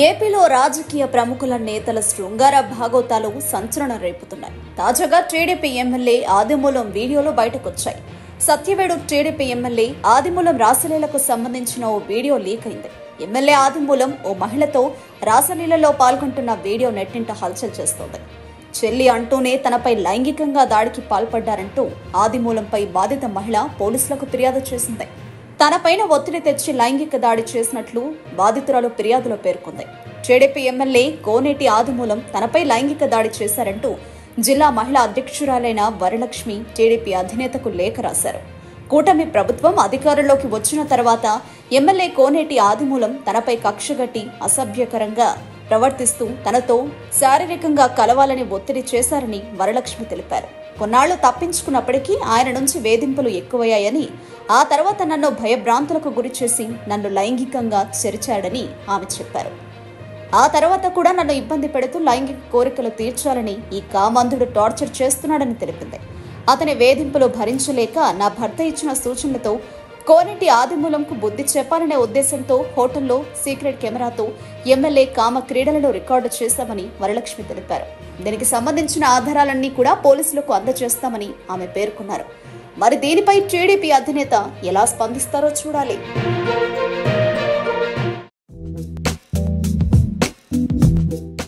ఏపీలో రాజకీయ ప్రముఖుల నేతల శృంగార భాగోతాలు సంచలనం రేపుతున్నాయి. తాజాగా టీడీపీ ఎమ్మెల్యే ఆదిమూలం వీడియోలు బయటకొచ్చాయి. సత్యవేడు టీడీపీ ఎమ్మెల్యే ఆదిమూలం రాసలీలకు సంబంధించిన ఓ వీడియో లీక్ అయింది. ఎమ్మెల్యే ఆదిమూలం ఓ మహిళతో రాసలీలలో పాల్గొంటున్న వీడియో నెట్టింట హల్చల్ చేస్తోంది. చెల్లి అంటూనే తనపై లైంగికంగా దాడికి పాల్పడ్డారంటూ ఆదిమూలంపై బాధిత మహిళ పోలీసులకు ఫిర్యాదు చేసింది. తనపైన ఒత్తిడి తెచ్చి లైంగిక దాడి చేసినట్లు బాధితురాలు ఫిర్యాదులో పేర్కొంది. టీడీపీ ఎమ్మెల్యే కోనేటి ఆదిమూలం తనపై లైంగిక దాడి చేశారంటూ జిల్లా మహిళా అధ్యక్షురాలైన వరలక్ష్మి టీడీపీ అధినేతకు లేఖ రాశారు. కూటమి ప్రభుత్వం అధికారంలోకి వచ్చిన తర్వాత ఎమ్మెల్యే కోనేటి ఆదిమూలం తనపై కక్షగట్టి అసభ్యకరంగా ప్రవర్తిస్తూ తనతో శారీరకంగా కలవాలని ఒత్తిడి చేశారని వరలక్ష్మి తెలిపారు. కొన్నాళ్లు తప్పించుకున్నప్పటికీ ఆయన నుంచి వేధింపులు ఎక్కువయ్యాయని, ఆ తర్వాత నన్ను భయభ్రాంతులకు గురిచేసి నన్ను లైంగికంగా చెరిచాడని ఆమె చెప్పారు. ఆ తర్వాత కూడా నన్ను ఇబ్బంది పెడుతూ లైంగిక కోరికలు తీర్చాలని ఈ కామంధుడు టార్చర్ చేస్తున్నాడని తెలిపింది. అతని వేధింపులు భరించలేక నా భర్త ఇచ్చిన సూచనలతో కోనేటి ఆదిమూలంకు బుద్ధి చెప్పాలనే ఉద్దేశంతో హోటల్లో సీక్రెట్ కెమెరాతో ఎమ్మెల్యే కామ క్రీడలను రికార్డు చేశామని వరలక్ష్మి తెలిపారు. దీనికి సంబంధించిన ఆధారాలన్నీ కూడా పోలీసులకు అందజేస్తామని ఆమె పేర్కొన్నారు. మరి దీనిపై టీడీపీ అధినేత ఎలా స్పందిస్తారో చూడాలి.